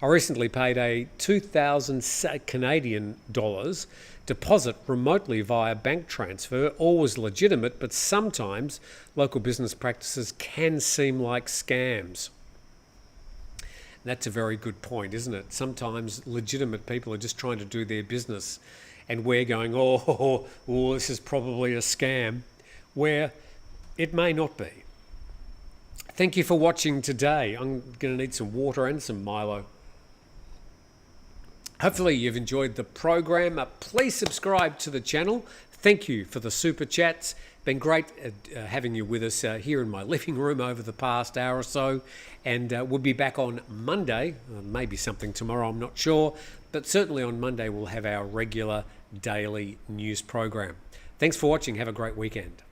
I recently paid a 2,000 Canadian dollars deposit remotely via bank transfer. All was legitimate, but sometimes local business practices can seem like scams. That's a very good point, isn't it? Sometimes legitimate people are just trying to do their business and we're going, oh, this is probably a scam, where it may not be. Thank you for watching today. I'm going to need some water and some Milo. Hopefully you've enjoyed the program. Please subscribe to the channel. Thank you for the super chats. Been great having you with us here in my living room over the past hour or so. And we'll be back on Monday. Maybe something tomorrow, I'm not sure. But certainly on Monday we'll have our regular daily news program. Thanks for watching. Have a great weekend.